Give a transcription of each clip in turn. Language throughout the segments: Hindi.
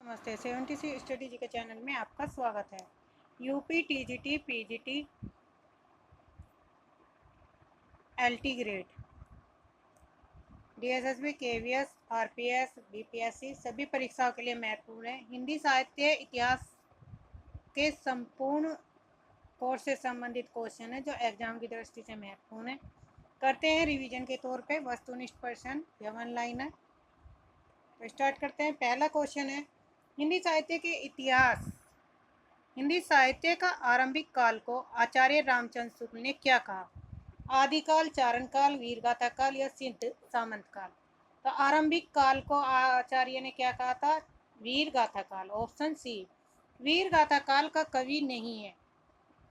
नमस्ते। 76 स्टडी जी के चैनल में आपका स्वागत है। UP TGT PGT LT grade DSSB KVS RPS BPSC सभी परीक्षाओं के लिए महत्वपूर्ण है। हिंदी साहित्य इतिहास के संपूर्ण कोर्स से संबंधित क्वेश्चन है जो एग्जाम की दृष्टि से महत्वपूर्ण है। करते हैं रिवीजन के तौर पे वस्तुनिष्ठ प्रश्न या वन लाइनर। तो स्टार्ट करते हैं। पहला क्वेश्चन है, हिंदी साहित्य का आरंभिक काल को आचार्य रामचंद्र शुक्ल ने क्या कहा? आदिकाल, चारण काल, वीरगाथा काल या सिद्ध सामंत काल? तो आरंभिक काल को आचार्य ने क्या कहा था? वीरगाथा काल। Option C. वीरगाथा काल का कवि नहीं है,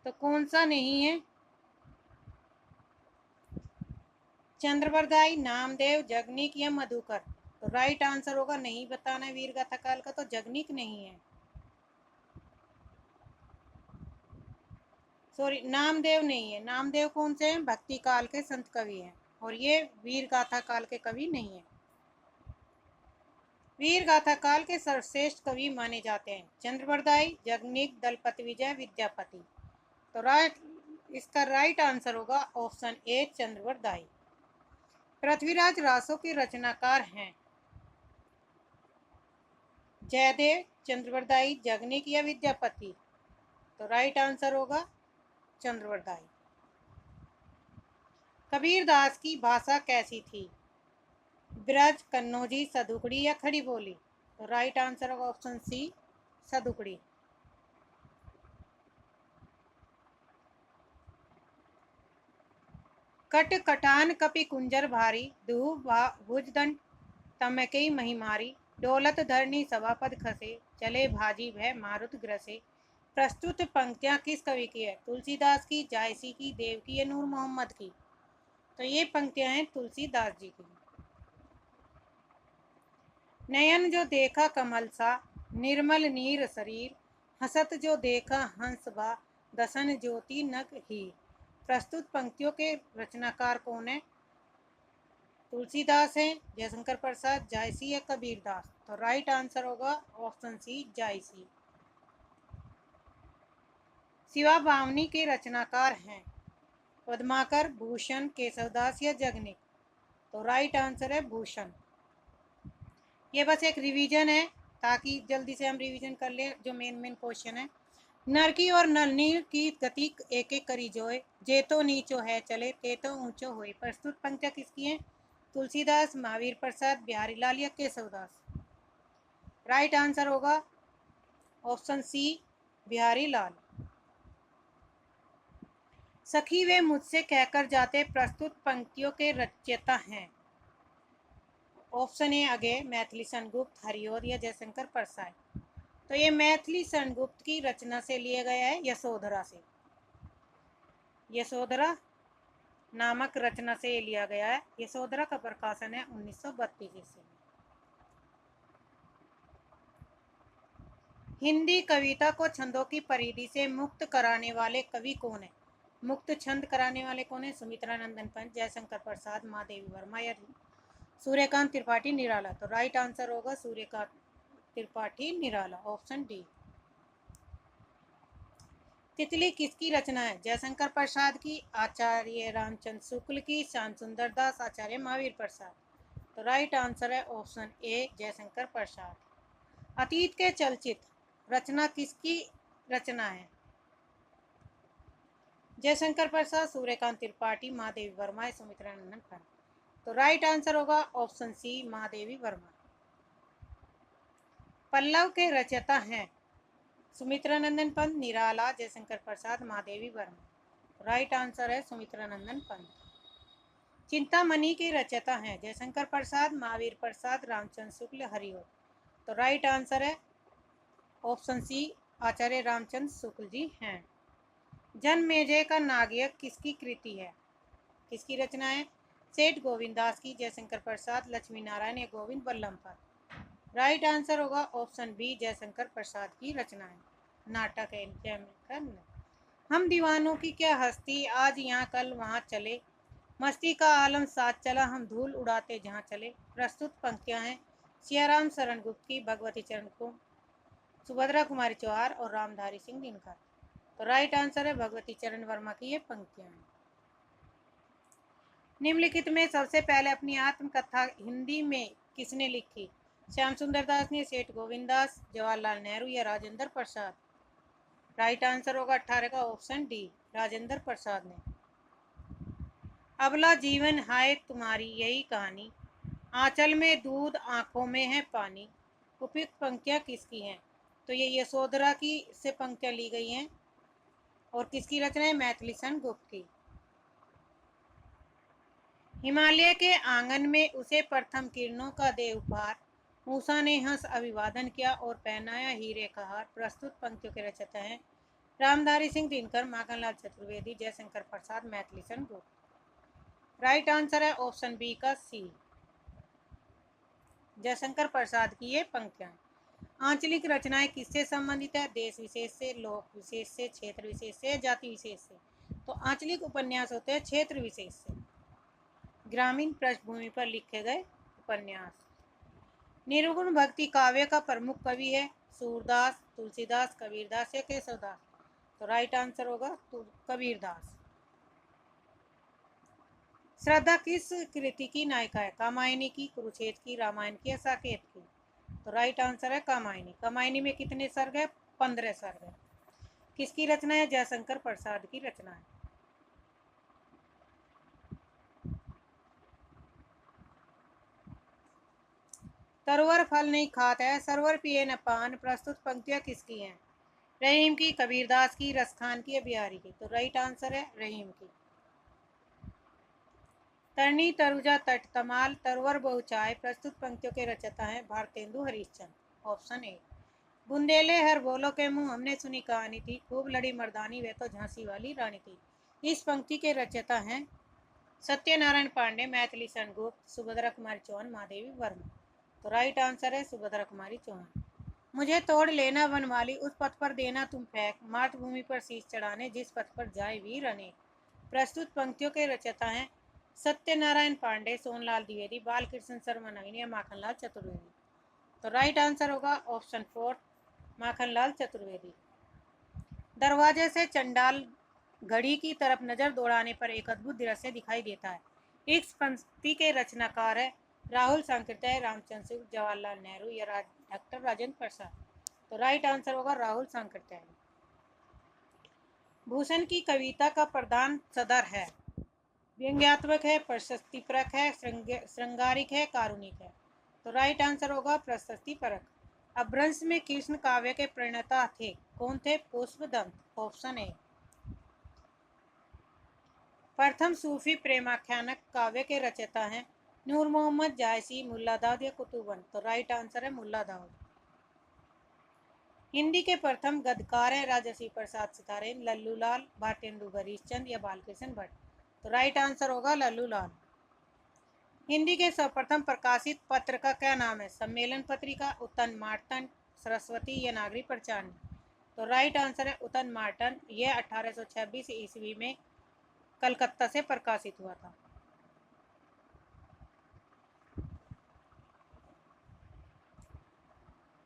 तो कौन सा नहीं है? चंद्रवरदाई, नामदेव, जगनीक या मधुकर? तो राइट आंसर होगा, नहीं बताना है वीरगाथा काल का, तो जगनीक नहीं है। सॉरी, नामदेव नहीं है। नामदेव कौन से हैं? भक्ति काल के संत कवि हैं, और ये वीरगाथा काल के कवि नहीं है। वीरगाथा काल के सर्वश्रेष्ठ कवि माने जाते हैं चंद्रवरदाई, जगनीक, दलपति विजय, विद्यापति। तो इसका राइट आंसर होगा ऑप्शन ए, चंद्रवरदाई। पृथ्वीराज रासों के रचनाकार हैं जयदेव, चंद्रवरदाई, जगनीक या विद्यापति? तो राइट आंसर होगा चंद्रवरदाई। कबीरदास की भाषा कैसी थी? ब्रज, कन्नौजी, सदुकड़ी या खड़ी बोली? तो राइट आंसर होगा ऑप्शन सी, सदुकड़ी। कट कटान कपि कुंजर भारी, दुहु भुजदंड तमकई महिमारी, डोलत धरनी सभापद खसे, चले भाजी भय मारुत ग्रसे। प्रस्तुत पंक्तियां किस कवि की है? तुलसीदास की, जायसी की, देव की या नूर मोहम्मद की? तो ये पंक्तियां हैं तुलसीदास जी की। नयन जो देखा कमल सा, निर्मल नीर शरीर, हसत जो देखा हंस बा, दसन ज्योति नग ही। प्रस्तुत पंक्तियों के रचनाकार कौन है? तुलसीदास हैं, जयशंकर प्रसाद, जायसी या कबीरदास? तो राइट आंसर होगा ऑप्शन सी, जायसी। शिवा बावनी के रचनाकार हैं पद्माकर, भूषण, केशवदास या जगनीक? तो राइट आंसर है भूषण। ये बस एक रिवीजन है ताकि जल्दी से हम रिवीजन कर लें जो मेन क्वेश्चन है। नर की और नलनी की गति एक एक करी जोए, जे तो नीचो है चले, ते तो ऊंचो होए। प्रस्तुत पंक्तियां किसकी हैं? तुलसीदास, महावीर प्रसाद, बिहारी लाल या केशवदास? राइट आंसर होगा ऑप्शन सी, बिहारी लाल। सखी वे मुझसे कहकर जाते प्रस्तुत पंक्तियों के रचयिता हैं? ऑप्शन ए आगे मैथिली सेनगुप्त, हरिऔध या जयशंकर प्रसाद? तो ये मैथिली सेनगुप्त की रचना से लिया गया है, यशोधरा से। यशोधरा नामक रचना से लिया गया है। यशोधरा का प्रकाशन है 1932 ईस्वी में। हिंदी कविता को छंदों की परिधि से मुक्त कराने वाले कवि कौन है? मुक्त छंद कराने वाले कौन है? सुमित्रानंदन पंत, जयशंकर प्रसाद, महादेवी वर्मा या सूर्यकांत त्रिपाठी निराला? तो राइट आंसर होगा सूर्यकांत त्रिपाठी निराला, ऑप्शन डी। तितली किसकी रचना है? जयशंकर प्रसाद की, आचार्य रामचंद्र शुक्ल की, श्याम सुंदर दास, आचार्य महावीर प्रसाद? तो राइट आंसर है ऑप्शन ए, जयशंकर प्रसाद। अतीत के चलचित्र रचना किसकी रचना है? जयशंकर प्रसाद, सूर्यकांत त्रिपाठी, महादेवी वर्मा, सुमित्रानंदन पंत? तो राइट आंसर होगा ऑप्शन सी, महादेवी वर्मा। पल्लव के रचयिता हैं सुमित्रानंदन पंत, निराला, जयशंकर प्रसाद, महादेवी वर्मा? राइट आंसर है सुमित्रानंदन पंत। चिंतामणि के रचयिता हैं जयशंकर प्रसाद, महावीर प्रसाद, रामचंद्र शुक्ल, हरिऔध? तो राइट आंसर है ऑप्शन सी, आचार्य रामचंद्र शुक्ल जी हैं। जनमेजय का नागयक किसकी कृति है? किसकी रचना है? सेठ गोविंददास की, जयशंकर प्रसाद, लक्ष्मी नारायण या गोविंद बल्लभ पंत? राइट आंसर होगा ऑप्शन बी, जयशंकर प्रसाद की रचना है। नाटक है। हम दीवानों की क्या हस्ती, आज यहाँ कल वहाँ चले, मस्ती का आलम साथ चला, हम धूल उड़ाते जहाँ चले। प्रस्तुत पंक्तियाँ हैं सियाराम शरण गुप्त की, भगवती चरण को, सुभद्रा कुमारी चौहान और रामधारी सिंह दिनकर। तो राइट आंसर है भगवती चरण वर्मा की ये पंक्तियां। निम्नलिखित में सबसे पहले अपनी आत्मकथा हिंदी में किसने लिखी? श्याम सुंदर दास ने, सेठ गोविंद दास, जवाहरलाल नेहरू या राजेंद्र प्रसाद? राइट आंसर होगा 18 का ऑप्शन डी, राजेंद्र प्रसाद ने। अबला जीवन हाय तुम्हारी यही कहानी, आंचल में दूध आंखों में है पानी, उपयुक्त पंक्तियां किसकी हैं? तो ये यशोधरा की से पंक्तियां ली गई हैं। और किसकी रचना है? मैथिलीशरण गुप्त की। हिमालय के आंगन में उसे प्रथम किरणों का दे उपहार, मूसा ने हंस अभिवादन किया और पहनाया हीरे का हार। प्रस्तुत पंक्तियों के रचयिता हैं रामधारी सिंह दिनकर, माखनलाल चतुर्वेदी, जयशंकर प्रसाद, मैथिलीशरण गुप्त। राइट आंसर है ऑप्शन बी का सी, जयशंकर प्रसाद की ये पंक्तियां। आंचलिक रचनाएं किससे संबंधित है? देश विशेष से, लोक विशेष से, क्षेत्र विशेष से, जाति विशेष से? तो आंचलिक उपन्यास होते हैं क्षेत्र विशेष से, ग्रामीण पृष्ठभूमि पर लिखे गए उपन्यास। निर्गुण भक्ति काव्य का प्रमुख कवि है? सूरदास, तुलसीदास, कबीरदास या केशवदास? तो राइट आंसर होगा कबीरदास। श्रद्धा किस कृति की नायिका है? कामायनी की, कुरुक्षेत्र की, रामायण की या साकेत की? तो राइट आंसर है कामायनी। कामायनी में कितने सर्ग है? 15 सर्ग है। किसकी रचना है? जयशंकर प्रसाद की रचना है। तरवर फल नहीं खात है, सरवर पिए न पान। प्रस्तुत पंक्तियां किसकी हैं? रहीम की, कबीरदास की, रसखान की या बिहारी की? तो राइट आंसर है रहीम की। तरनी तरुजा तट तमाल, तरवर बहुचाय। प्रस्तुत पंक्तियों के रचयिता हैं भारतेंदु हरिश्चंद्र। Option A. बुंदेले हर बोलो के मुंह, हमने सुनी कहानी थी, खूब लड़ी मर्दानी वे तो झांसी वाली रानी थी। इस पंक्ति के रचयिता हैं सत्यनारायण पांडे, मैथिलीशरण गुप्त, सुभद्रा कुमारी चौहान, महादेवी वर्मा। तो राइट आंसर है सुभद्रा कुमारी चौहान। मुझे तोड़ लेना वनमाली, उस पथ पर देना तुम फेंक, मातृभूमि पर शीश चढ़ाने जिस पथ पर जाए वीर अनेक। प्रस्तुत पंक्तियों के रचयिता हैं सत्यनारायण पांडे, सोनलाल द्विवेदी, बालकृष्ण शर्मा नवीन या माखनलाल चतुर्वेदी। तो राइट आंसर होगा ऑप्शन 4, माखनलाल चतुर्वेदी। दरवाजे से चंडाल घड़ी की तरफ नजर दौड़ाने पर एक अद्भुत दृश्य दिखाई देता है। इस पंक्ति के रचनाकार है राहुल सांकृत्याय, रामचंद्र सिंह, जवाहरलाल नेहरू या डॉक्टर राजेंद्र प्रसाद? तो राइट आंसर होगा राहुल सांकृत्याय। भूषण की कविता का प्रधान सदर है? व्यंग्यात्मक है, प्रशस्तिपरक है, श्रृंगारिक है, कारुणिक है? तो राइट आंसर होगा प्रशस्तिपरक। अपभ्रंश में कृष्ण काव्य के प्रणेता थे, कौन थे? पुष्पदंत। Option A. प्रथम सूफी प्रेमाख्यानक काव्य के रचयिता हैं नूर मोहम्मद, जायसी, मुल्ला दाऊद या कुतुबन? तो राइट आंसर है मुल्ला दाऊद। हिंदी के प्रथम गद्यकार हैं राजर्षि प्रसाद सितारे, लल्लू लाल, भारतेंदु हरिश्चंद्र या बालकृष्ण भट्ट? तो राइट आंसर होगा लल्लू लाल। हिंदी के सर्वप्रथम प्रकाशित पत्र का क्या नाम है? सम्मेलन पत्रिका, उत्तन मार्तन, सरस्वती या नागरिक प्रचार? तो राइट आंसर है उत्तन मार्तन। यह 1826 ईस्वी में कलकत्ता से प्रकाशित हुआ था।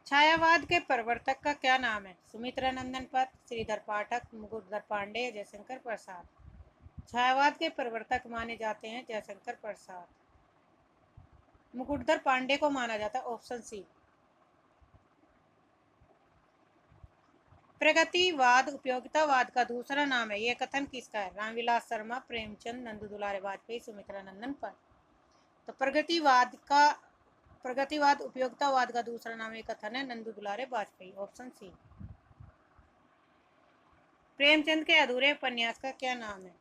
छायावाद के प्रवर्तक का क्या नाम है? सुमित्रा नंदन पन्त, श्रीधर पाठक, मुकुटधर पांडे, जयशंकर प्रसाद? छायावाद के प्रवर्तक माने जाते हैं जयशंकर प्रसाद। मुकुटधर पांडे को माना जाता है ऑप्शन सी। प्रगतिवाद उपयोगितावाद का दूसरा नाम है, यह कथन किसका है? रामविलास शर्मा, प्रेमचंद, नंदू दुलारे वाजपेयी, सुमित्रा नंदन पन्त? तो प्रगतिवाद उपयोगितावाद का दूसरा नाम एक कथन है नंदू दुलारे वाजपेयी। Option C. प्रेमचंद के अधूरे उपन्यास का क्या नाम है?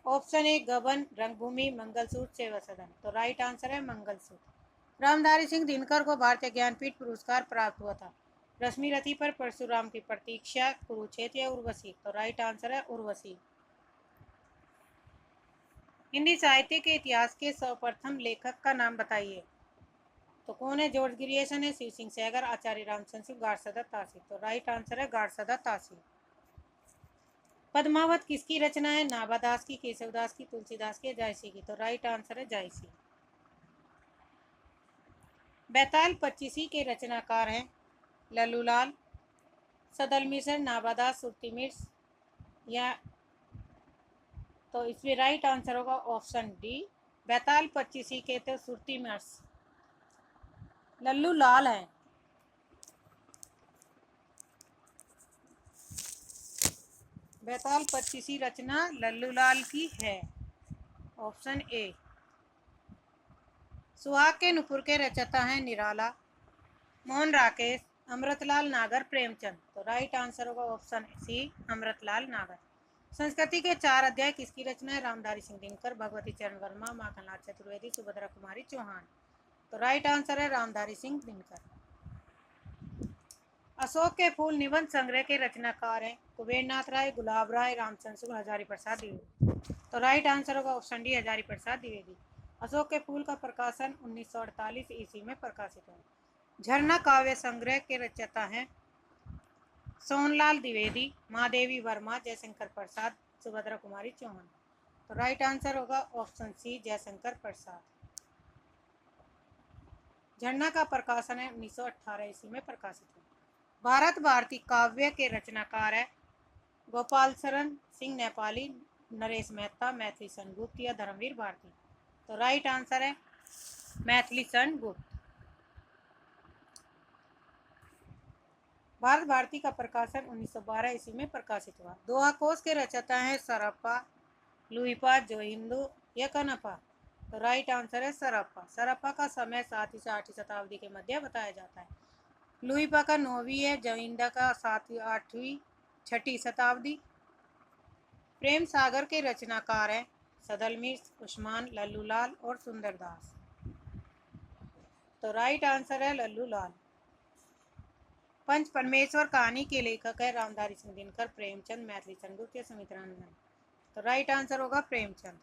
ऑप्शन ए गबन, रंगभूमि, मंगलसूत्र, सेवा सदन? तो राइट आंसर है मंगलसूत्र। रामधारी सिंह दिनकर को भारतीय ज्ञानपीठ पुरस्कार प्राप्त हुआ था। रश्मि रथी पर परशुराम की प्रतीक्षा, कुरुक्षेत्र या उर्वशी? तो राइट आंसर है उर्वशी। हिंदी साहित्य के इतिहास के सर्वप्रथम लेखक का नाम बताइए। तो कौन है? जॉर्ज ग्रियर्सन है, शिव सिंह सैगर, आचार्य रामचंद्र सिंह, गारसदा तासी? तो राइट आंसर है गारसदा तासी। पद्मावत किसकी रचना है? नाभादास की, केशवदास की, तुलसीदास की, जायसी की? तो राइट आंसर है जायसी। बैताल पच्चीसी के रचनाकार हैं लल्लूलाल, सदल मिसर, नाबादास, सुरती मिर्स। या तो इसमें राइट आंसर होगा ऑप्शन डी। बैताल पच्चीसी के तो सुरती मिर्स। लल्लूलाल है। बैताल पच्चीसी रचना लल्लूलाल की है, ऑप्शन ए। सुहाग के नुपुर के रचयिता हैं निराला, मोहन राकेश, अमृतलाल नागर, प्रेमचंद। तो राइट आंसर होगा ऑप्शन सी, अमृतलाल नागर। संस्कृति के 4 अध्याय किसकी रचना है? रामधारी सिंह दिनकर, भगवती चरण वर्मा, माखनलाल चतुर्वेदी, सुभद्रा कुमारी चौहान। तो राइट आंसर है रामधारी सिंह दिनकर। अशोक के फूल निबंध संग्रह के रचनाकार हैं कुबेर नाथ राय, गुलाब राय, रामचंद्र शुक्ल, हजारी प्रसाद द्विवेदी। तो राइट आंसर होगा ऑप्शन डी, हजारी प्रसाद द्विवेदी। अशोक के फूल का प्रकाशन 1948 ईस्वी में प्रकाशित हुआ। झरना काव्य संग्रह के रचयिता हैं सोनलाल द्विवेदी, महादेवी वर्मा, जयशंकर प्रसाद, सुभद्रा कुमारी चौहान। तो राइट आंसर होगा ऑप्शन सी, जयशंकर प्रसाद। झरना का प्रकाशन है 1918 ईस्वी में प्रकाशित हुआ। भारत भारती काव्य के रचनाकार है गोपाल शरण सिंह नेपाली, नरेश मेहता, मैथिली शरण गुप्त या धर्मवीर भारती। तो राइट आंसर है मैथिली शरण गुप्त। भारत भारती का प्रकाशन 1912 ईस्वी में प्रकाशित हुआ। दोहा कोश के रचयिता हैं सरप्पा, लुइपा, जोहिंदू या कनपा। तो राइट आंसर है सरप्पा। सरप्पा का समय 7वीं से 8वीं शताब्दी के मध्य बताया जाता है। लुइपा का 9वीं है, जोहिंदा का 7वीं 8वीं 6ठी शताब्दी। प्रेम सागर के रचनाकार हैं सदल मिर्स, उस्मान, लल्लूलाल और सुंदरदास। तो राइट आंसर है लल्लूलाल। पंच परमेश्वर कहानी के लेखक है रामधारी सिंह दिनकर, प्रेमचंद, मैथिली शरण गुप्त या सुमित्रानंदन। तो राइट आंसर होगा प्रेमचंद।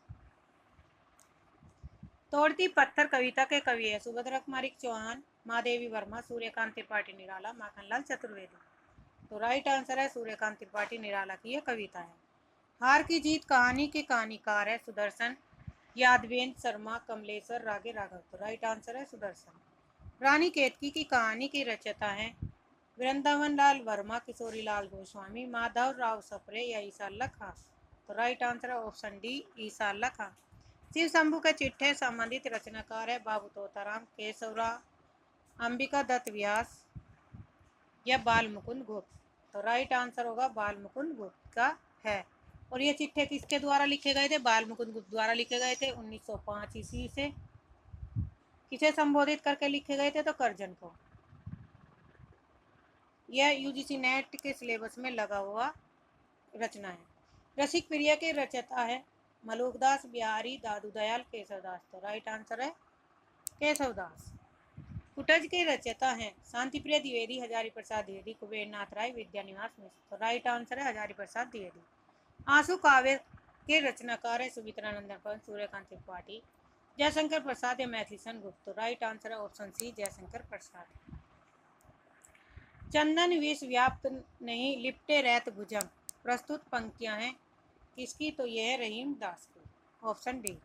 तोड़ती पत्थर कविता के कवि है सुभद्रा कुमारी चौहान, महादेवी वर्मा, सूर्यकांत त्रिपाठी निराला, माखनलाल चतुर्वेदी। तो राइट आंसर है सूर्यकांत त्रिपाठी निराला की यह कविता है। हार की जीत कहानी के कहानीकार है सुदर्शन, यादवेंद्र शर्मा, कमलेश्वर, रागे राघव। तो राइट आंसर है सुदर्शन। रानी केतकी की कहानी के रचयिता हैं वृंदावन लाल वर्मा, किशोरी लाल गोस्वामी, माधव राव सप्रे या ईसा अल्लाह खां। तो राइट आंसर है ऑप्शन डी, ईसा अल्लाह खां। शिव शंभू के चिट्ठे संबंधित रचनाकार है बाबू तोताराम, केशवराव, अंबिका दत्त व्यास या बाल मुकुंद गुप्त। तो राइट आंसर होगा बाल मुकुंद गुप्त का है। और ये चिट्ठे किसके द्वारा लिखे गए थे? बाल मुकुंद गुप्त द्वारा लिखे गए थे 1905 ईस्वी से। किसे संबोधित करके लिखे गए थे? तो करजन को। यह यूजीसी नेट के सिलेबस में लगा हुआ रचना है। रसिक प्रिया के रचयिता है मलुकदास, बिहारी, दादू दयाल, केशवदास। तो राइट आंसर है केशवदास। कुटज के रचयिता हैं शांतिप्रिय द्विवेदी, हजारी प्रसाद द्विवेदी, कुबेर नाथ राय, विद्यानिवास मिश्र। तो राइट आंसर है हजारी प्रसाद द्विवेदी। आंसू काव्य के रचनाकार है सुमित्रानंदन पंत, सूर्यकांत त्रिपाठी, जयशंकर प्रसाद या मैथिली शरण गुप्त। तो राइट आंसर है ऑप्शन सी, जयशंकर प्रसाद। चंदन विष व्याप्त नहीं, लिपटे रैत भुजंग। प्रस्तुत पंक्तियां हैं किसकी? तो यह है रहीम दास की, ऑप्शन डी।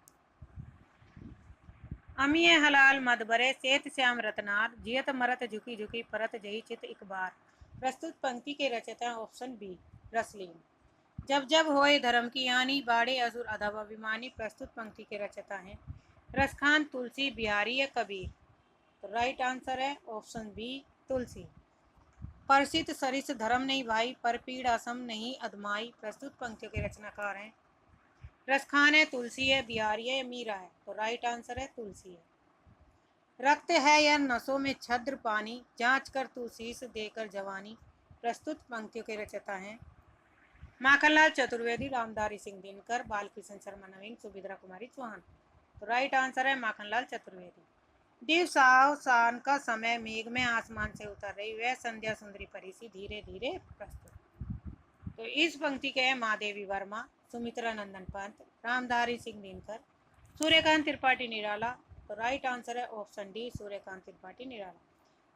अमीय हलाल मद बरे, सेत श्याम रतनार, जियत मरत झुकी झुकी, परत जही चित एक बार। प्रस्तुत पंक्ति के रचयिता ऑप्शन बी, रसलीन। जब जब होए धर्म की हानि, बाड़े असुर अधम अभिमानी। प्रस्तुत पंक्ति के रचयिता हैं रसखान, तुलसी, बिहारी या कबीर। तो राइट आंसर है ऑप्शन बी, तुलसी। परसित सरिस धर्म नहीं भाई, पर पीड़ असम नहीं अदमाई। प्रस्तुत पंक्तियों के रचनाकार हैं रसखान है, तुलसी है, बिहारी है, मीरा है। तो राइट आंसर है तुलसी है। रक्त है या नसों में छद्र पानी, जांच कर तू शीश देकर जवानी। प्रस्तुत पंक्तियों के रचयिता हैं माखनलाल चतुर्वेदी, रामधारी सिंह दिनकर, बालकृष्ण शर्मा नवीन, सुभद्रा कुमारी चौहान। तो राइट आंसर है माखनलाल चतुर्वेदी। दिवसावसान का समय, मेघ में आसमान से उतर रही वह संध्या सुंदरी परिसी, धीरे धीरे प्रस्तुत। तो इस पंक्ति के हैं महादेवी वर्मा, सुमित्रानंदन पंत, रामधारी सिंह दिनकर, सूर्यकांत त्रिपाठी निराला। तो राइट आंसर है ऑप्शन डी, सूर्यकांत त्रिपाठी निराला।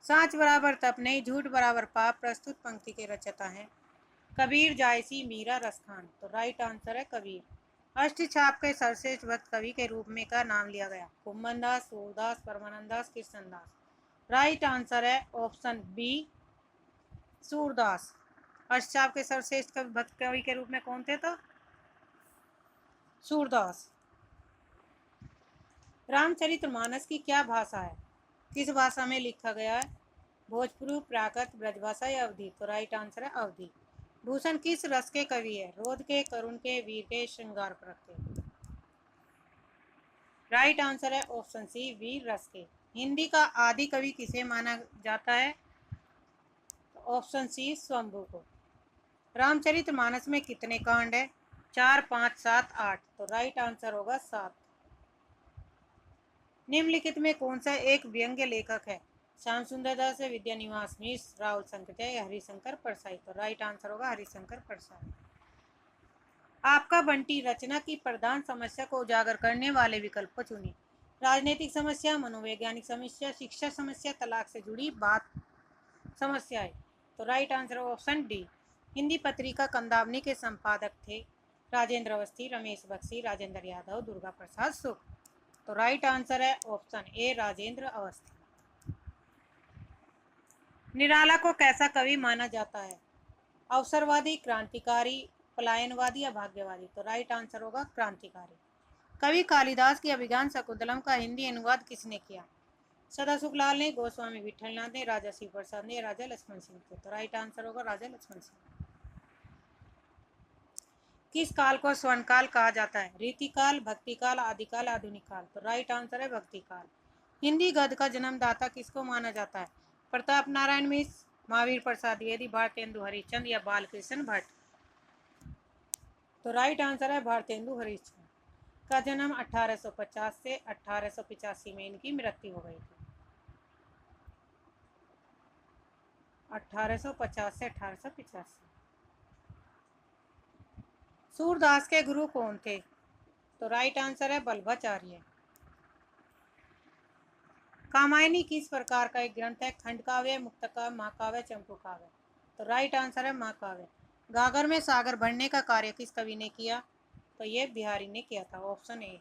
सांच बराबर तप नहीं, झूठ बराबर पाप। प्रस्तुत पंक्ति के रचयिता हैं कबीर, जायसी, मीरा, रसखान। तो राइट आंसर है कबीर। अष्टछाप के सर्वश्रेष्ठ भक्त कवि के रूप में का नाम लिया गया? कुम्भन दास, सूरदास, परमानंद दास, कृष्णदास। राइट आंसर है ऑप्शन बी सूरदास। अष्टचाप के सर्वश्रेष्ठ कवि भक्त कवि के रूप में कौन थे? तो सूरदास। रामचरितमानस की क्या भाषा है? किस भाषा में लिखा गया है? भोजपुरी, प्राकृत, ब्रजभाषा या अवधी? तो राइट आंसर है अवधी। भूषण किस रस के कवि है? रोध के, करुण के, वीर के, श्रृंगार परक के? राइट आंसर है ऑप्शन सी वीर रस के। हिंदी का आदि कवि किसे माना जाता है? ऑप्शन सी स्वयंभू को। रामचरितमानस में कितने कांड है? 4, 5, 7, 8? तो राइट आंसर होगा 7। निम्नलिखित में कौन सा एक व्यंग्य लेखक है? श्याम सुंदर दास, विद्यानिवास मिश्र, राहुल संकटे या हरिशंकर परसाई? तो राइट आंसर होगा हरिशंकर परसाई। आपका बंटी रचना की प्रधान समस्या को उजागर करने वाले विकल्प को चुनिए। राजनीतिक समस्या, मनोवैज्ञानिक समस्या, शिक्षा समस्या, तलाक से जुड़ी बात समस्या है? तो right answer option D. Hindi पत्रिका कंदावनी के संपादक थे राजेंद्र अवस्थी, रमेश बख्शी, राजेंद्र यादव, दुर्गा प्रसाद सुख? तो राइट आंसर है ऑप्शन ए राजेंद्र अवस्थी। निराला को कैसा कवि माना जाता है? अवसरवादी, क्रांतिकारी, पलायनवादी या भाग्यवादी? तो राइट आंसर होगा क्रांतिकारी। कवि कालिदास की अभिज्ञान शकुंतलम का हिंदी अनुवाद किसने किया? सदा सुखलाल ने, गोस्वामी विठलनाथ ने, राजा शिव प्रसाद ने, राजा लक्ष्मण सिंह थे? तो राइट आंसर होगा राजा लक्ष्मण सिंह। किस काल को स्वर्ण काल कहा जाता है? रीतिकाल, भक्तिकाल, आदिकाल, आधुनिक काल? तो राइट आंसर है भक्तिकाल। हिंदी गद्य का जन्मदाता किसको माना जाता है? प्रताप नारायण मिश्र, महावीर प्रसाद द्विवेदी, भारतेंदु हरिश्चंद्र या बालकृष्ण भट्ट? तो राइट आंसर है भारतेंदु हरिश्चंद्र का जन्म 1850 से 1885 में इनकी मृत्यु हो गई थी। 1850 से 1885। सूरदास के गुरु कौन थे? तो राइट आंसर है बल्लभाचार्य। कामायनी किस प्रकार का एक ग्रंथ है? खंड काव्य, मुक्त काव्य, महाकाव्य, चंपू काव्य? तो राइट आंसर है महाकाव्य। गागर में सागर भरने का कार्य किस कवि ने किया? तो ये बिहारी ने किया था, ऑप्शन ए।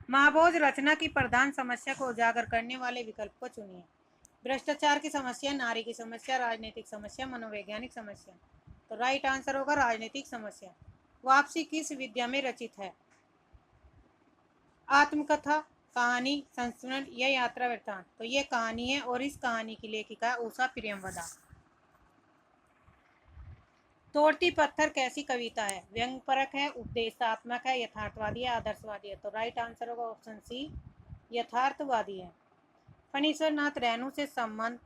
महाभोज रचना की प्रधान समस्या को उजागर करने वाले विकल्प को चुनिए। भ्रष्टाचार की समस्या, नारी की समस्या, राजनीतिक समस्या, मनोवैज्ञानिक समस्या? तो राइट आंसर होगा राजनीतिक समस्या। वापसी किस विद्या में रचित है? आत्मकथा, कहानी, संस्मरण या यात्रा वृत्तांत? तो ये कहानी है और इस कहानी की लेखिका है उषा प्रियमवदा। तोड़ती पत्थर कैसी कविता है? व्यंग परक है, उपदेशात्मक है, यथार्थवादी है, आदर्शवादी है? तो राइट आंसर होगा ऑप्शन सी यथार्थवादी है। फणीश्वर नाथ रेणु से संबंध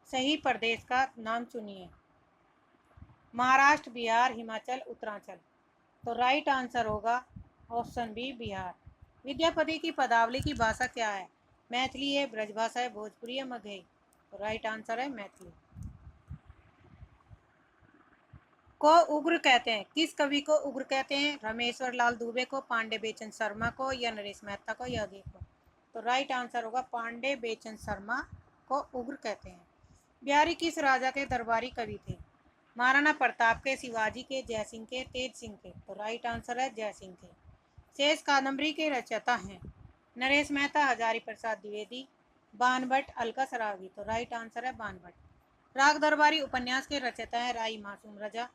सही प्रदेश का नाम चुनिए। महाराष्ट्र, बिहार, हिमाचल, उत्तरांचल? तो राइट आंसर होगा ऑप्शन बी बिहार। विद्यापति की पदावली की भाषा क्या है? मैथिली है, ब्रजभाषा है, भोजपुरी है, मगही? तो राइट आंसर है मैथिली। को उग्र कहते हैं? किस कवि को उग्र कहते हैं? रामेश्वर लाल दुबे को, पांडे बेचन शर्मा को या नरेश मेहता को या आगे को? तो राइट आंसर होगा पांडे बेचन शर्मा को उग्र कहते हैं। बिहारी किस राजा के दरबारी कवि थे? महाराणा प्रताप के, शिवाजी के, जयसिंह के, तेज सिंह के? तो राइट आंसर है जयसिंह के। शेष कादम्बरी के रचयिता हैं? नरेश मेहता, हजारी प्रसाद द्विवेदी, बानभट्ट, अलका सरावगी? तो राइट आंसर है बानभट्ट। राग दरबारी उपन्यास के रचयिता हैं राई मासूम रजा,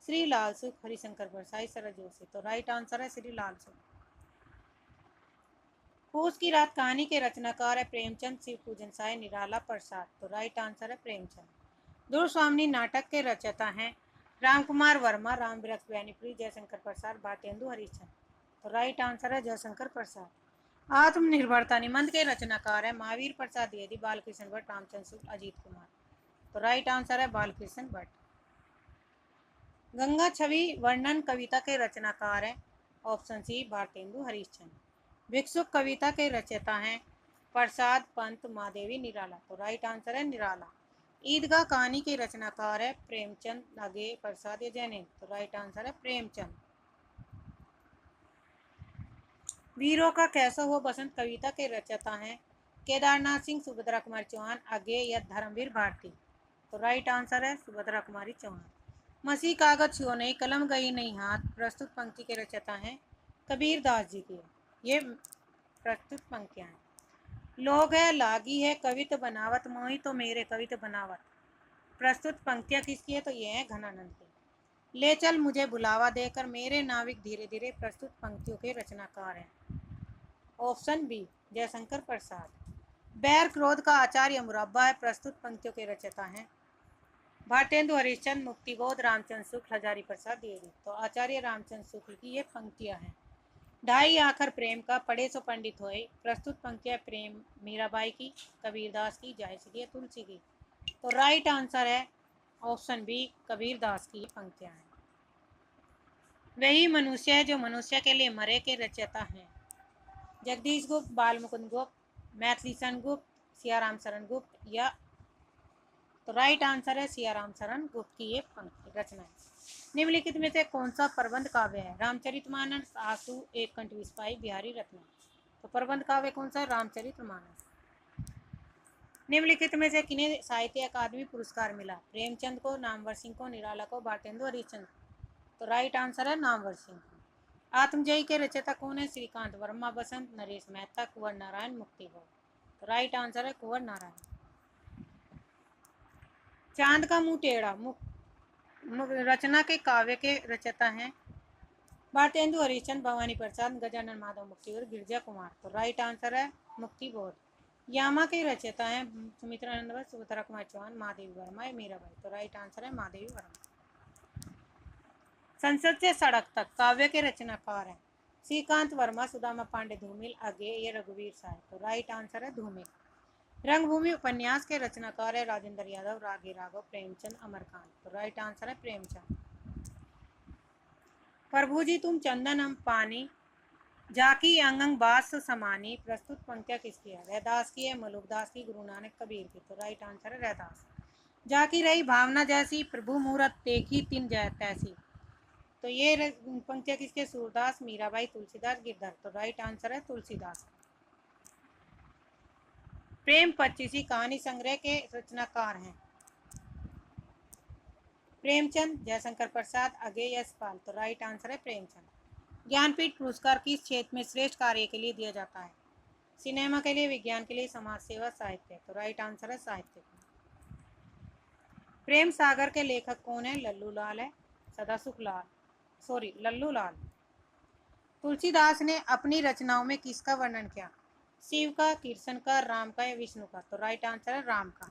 श्री लाल सुख, हरिशंकर परसाई, शरद जोशी? तो राइट आंसर है श्री लाल सुख। पूस की रात कहानी के रचनाकार है प्रेमचंद, शिव पूजन साय, निराला प्रसाद? तो राइट आंसर है प्रेमचंद। दुर्स्वामिनी नाटक के रचयिता हैं राम कुमार वर्मा, राम वृक्ष बैनीपुरी, जयशंकर प्रसाद, भारतेंदु हरिश्चंद्र? तो राइट आंसर है जयशंकर प्रसाद। आत्मनिर्भरता निबंध के रचनाकार है महावीर प्रसाद द्विवेदी, बालकृष्ण भट्ट, रामचंद्र शुक्ल, अजीत कुमार? तो राइट आंसर है बालकृष्ण भट्ट। गंगा छवि वर्णन कविता के रचनाकार है? Option C Bharatendu Harishchandra. भिक्षुक कविता के रचयिता हैं प्रसाद, पंत, महादेवी, निराला? तो राइट आंसर है निराला। ईदगाह कहानी के रचनाकार है प्रेमचंद, नगे, प्रसाद या जैनिन? तो राइट आंसर है प्रेमचंद। वीरों का कैसा हो बसंत कविता के रचयिता हैं केदारनाथ सिंह, सुभद्रा कुमारी चौहान, अगे या धर्मवीर भारती? तो राइट आंसर है सुभद्रा कुमारी चौहान। मसीह कागज छुओ नहीं, कलम गई नहीं हाथ, प्रस्तुत पंक्ति के रचयिता हैं कबीर दास जी के? ये प्रस्तुत पंक्तियां हैं। लोग है लागी है कवित बनावत मोही तो मेरे कवित बनावत। प्रस्तुत पंक्तियां किसकी है? तो ये है घनानंद की। ले चल मुझे बुलावा देकर मेरे नाविक धीरे धीरे प्रस्तुत पंक्तियों के रचनाकार हैं। Option B Jaishankar Prasad. बैर क्रोध का आचार्य मुरब्बा है प्रस्तुत पंक्तियों के रचयिता हैं भारतेंदु हरिश्चंद्र, मुक्तिबोध, रामचंद्र शुक्ल, हजारी प्रसाद द्विवेदी। तो आचार्य रामचंद्र शुक्ल की ये पंक्तियां हैं। ढाई आखर प्रेम का पढ़े सो पंडित होए। प्रस्तुत पंक्तियां प्रेम मीराबाई की, कबीरदास की, जायसी की, तुलसी की। तो राइट आंसर है ऑप्शन बी कबीरदास की पंक्तियां हैं। वही मनुष्य है जो मनुष्य के लिए मरे के रचयिता हैं जगदीश गुप्त, बाल मुकुंद गुप्त, मैथिलीशन गुप्त, सियाराम शरण गुप्त या। तो राइट आंसर है सियाराम शरण गुप्त की ये पंक्ति रचना है। निम्नलिखित में से कौन सा प्रबंध काव्य है? रामचरितमानस, आंसू, एक कंठ विस्पाई, बिहारी रत्न। तो प्रबंध काव्य कौन सा है? रामचरितमानस। निम्नलिखित में से किन्हें साहित्य अकादमी पुरस्कार मिला? प्रेमचंद को, नामवर सिंह को, निराला को, भारतेंदु हरिश्चंद्र। तो राइट आंसर है नामवर सिंह। आत्मजयी के रचयिता कौन है? श्रीकांत वर्मा, बसंत, नरेश मेहता, कुंवर नारायण, मुक्तिबोध। तो राइट आंसर है कुंवर नारायण। चांद का मुंह टेढ़ा रचना के काव्य के रचयिता हैं भारतेंदु हरिश्चंद्र, भवानी प्रसाद, गजानन माधव, मुक्तिबोध, गिरिजा कुमार। तो राइट आंसर है मुक्तिबोध। यामा के रचयिता हैं सुमित्रानंद भट्ट, सुभद्रा कुमार चौहान, महादेवी वर्मा या मीराबाई। तो राइट आंसर है महादेवी वर्मा। संसद से सड़क तक काव्य के रचनाकार हैं श्रीकांत वर्मा, सुदामा पांडे, धूमिल, अगे या रघुवीर साय। तो राइट आंसर है धूमिल। रंगभूमि उपन्यास के रचनाकार है राजेंद्र यादव, रागी राघव, प्रेमचंद, अमरकांत। तो राइट आंसर है प्रेमचंद। प्रभु जी तुम चंदन हम पानी, जाकी अंगंग बास समानी। प्रस्तुत पंक्तियां किसकी है? रैदास की है, मलुकदास की, गुरु नानक, कबीर की। तो राइट आंसर है रैदास। जाकी रही भावना जैसी, प्रभु मूरत देखी तिन जय तैसी। तो ये पंक्तियां किसके? सूरदास, मीराबाई, तुलसीदास, गिरधर। तो राइट आंसर है तुलसीदास। प्रेम पच्चीसी कहानी संग्रह के रचनाकार हैं प्रेमचंद, जयशंकर प्रसाद, अगे यशपाल। तो राइट आंसर है प्रेमचंद। ज्ञानपीठ पुरस्कार किस क्षेत्र में श्रेष्ठ कार्य के लिए दिया जाता है? सिनेमा के लिए, विज्ञान के लिए, समाज सेवा, साहित्य। तो राइट आंसर है साहित्य। प्रेम सागर के लेखक कौन है? लल्लू लाल है, सदासुख लाल, सॉरी लल्लू लाल। तुलसीदास ने अपनी रचनाओं में किसका वर्णन किया? शिव का, कृष्ण का, राम का या विष्णु का। तो राइट आंसर है राम का।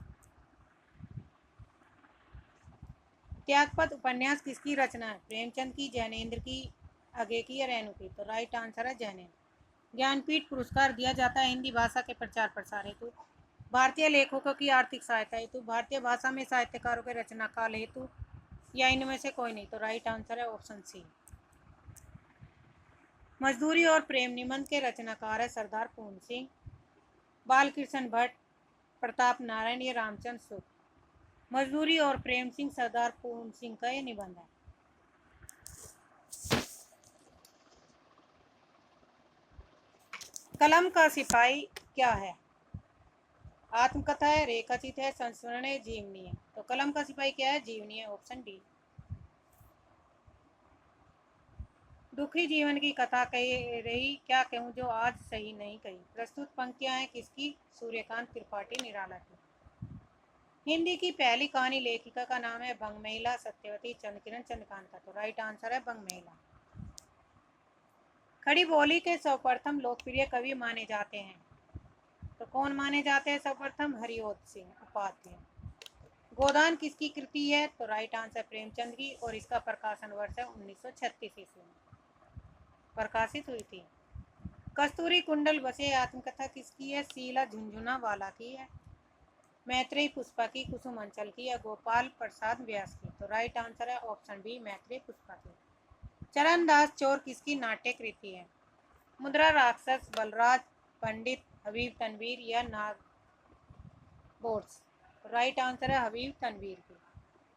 त्यागपद उपन्यास किसकी रचना है? प्रेमचंद की, जैनेन्द्र की, अगे की या रेणु की। तो राइट आंसर है जैनेन्द्र। ज्ञानपीठ पुरस्कार दिया जाता है हिंदी भाषा के प्रचार प्रसार हेतु, भारतीय लेखकों की आर्थिक सहायता हेतु, भारतीय भाषा में साहित्यकारों के रचना काल हेतु या इनमें से कोई नहीं। तो राइट आंसर है ऑप्शन सी। मजदूरी और प्रेम निबंध के रचनाकार है सरदार पूर्ण सिंह, बालकृष्ण भट्ट, प्रताप नारायण या रामचंद्र शुक्ल। मजदूरी और प्रेम सिंह सरदार पूर्ण सिंह का यह निबंध है। कलम का सिपाही क्या है? आत्मकथा है, रेखाचित है, संस्मरण है, जीवनी है। तो कलम का सिपाही क्या है? जीवनी है, ऑप्शन डी। दुखी जीवन की कथा कह रही, क्या कहूँ जो आज सही नहीं कही। प्रस्तुत पंक्तियां हैं किसकी? सूर्यकांत त्रिपाठी, निराला की। हिंदी की पहली कहानी लेखिका का नाम है भंग महिला, सत्यवती, चंद्रकिरण, चंद्रकांता। तो राइट आंसर है भंग महिला। खड़ी बोली के सर्वप्रथम लोकप्रिय कवि माने जाते हैं? तो कौन माने जाते हैं सर्वप्रथम? हरिओध सिंह उपाध्याय। गोदान किसकी कृति है? तो राइट आंसर प्रेमचंद की, और इसका प्रकाशन वर्ष है 1936 ईस्वी में प्रकाशित हुई थी। कस्तूरी कुंडल बसे आत्मकथा किसकी है? शीला झुंझुनवाला की है, मैत्रेयी पुष्पा की, कुसुम अंचल की या गोपाल प्रसाद व्यास की। तो राइट आंसर है ऑप्शन बी मैत्रेयी पुष्पा की। चरणदास चोर किसकी नाट्य कृति है? मुद्रा राक्षस, बलराज, पंडित, हबीब तनवीर या नागबोट्स। राइट आंसर है हबीब तनवीर की।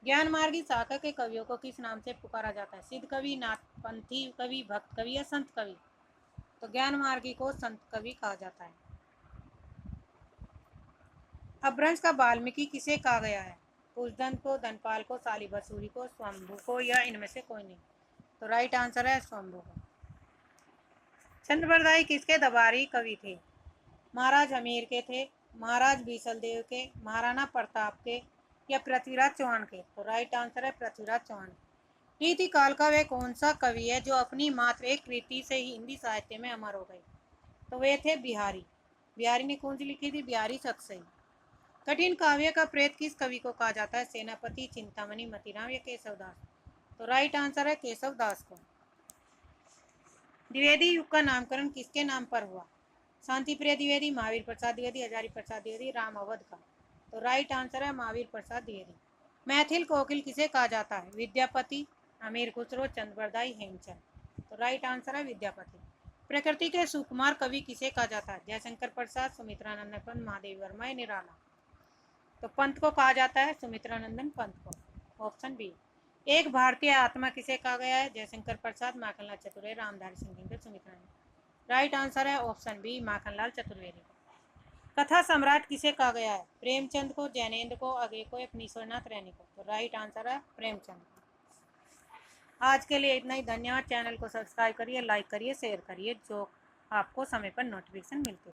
ज्ञान मार्गी शाखा के कवियों को किस नाम से पुकारा जाता है? सिद्ध कवि, नाथपंथी कवि, भक्त कवि या संत कवि। तो ज्ञान मार्गी को संत कवि कहा जाता है। अपभ्रंश का वाल्मीकि किसे कहा गया है? पुष्दन को, धनपाल को, साली बसूरी को, स्वयंभू को या इनमें से कोई नहीं। तो राइट आंसर है स्वयंभू को। चंद्रबरदाई किसके दरबारी कवि थे? महाराज हमीर के थे, महाराज बीसलदेव के, महाराणा प्रताप के या पृथ्वीराज चौहान के? तो राइट आंसर है पृथ्वीराज चौहान। रीति काल का वह कौन सा कवि है जो अपनी मात्र एक कृति से ही हिंदी साहित्य में अमर हो गए? तो वे थे बिहारी। बिहारी ने कौन सी लिखी थी? बिहारी सतसई। कठिन काव्य का प्रेत किस कवि को कहा जाता है? सेनापति, चिंतामणि, मतीराम या केशवदास? तो राइट आंसर है केशवदास को। द्विवेदी युग का नामकरण किसके नाम पर हुआ? शांति प्रिय द्विवेदी, महावीर प्रसाद द्विवेदी, हजारी प्रसाद द्विवेदी, राम अवध का? तो राइट आंसर है महावीर प्रसाद द्विवेदी। मैथिल कोकिल किसे कहा जाता है? विद्यापति, अमीर खुसरो, चंद्रबरदाई, हेमचंद? तो राइट आंसर है विद्यापति। प्रकृति के सुकुमार कवि किसे कहा जाता है? जयशंकर प्रसाद, सुमित्रानंदन पंत, महादेवी वर्मा या निराला? तो पंत को कहा जाता है सुमित्रानंदन पंत को। Option B. एक भारतीय आत्मा किसे कहा गया है? जयशंकर प्रसाद, माखनलाल चतुर्वेदी, रामधारी सिंह, सुमित्रानंदन? राइट आंसर है ऑप्शन बी, माखनलाल चतुर्वेदी। कथा सम्राट किसे कहा गया है? प्रेमचंद को, जैनेन्द्र को, अगे को, अपनीश्वरनाथ रैनी को? तो राइट आंसर है प्रेमचंद। आज के लिए इतना ही। धन्यवाद। चैनल को सब्सक्राइब करिए, लाइक करिए, शेयर करिए, जो आपको समय पर नोटिफिकेशन मिलते हैं।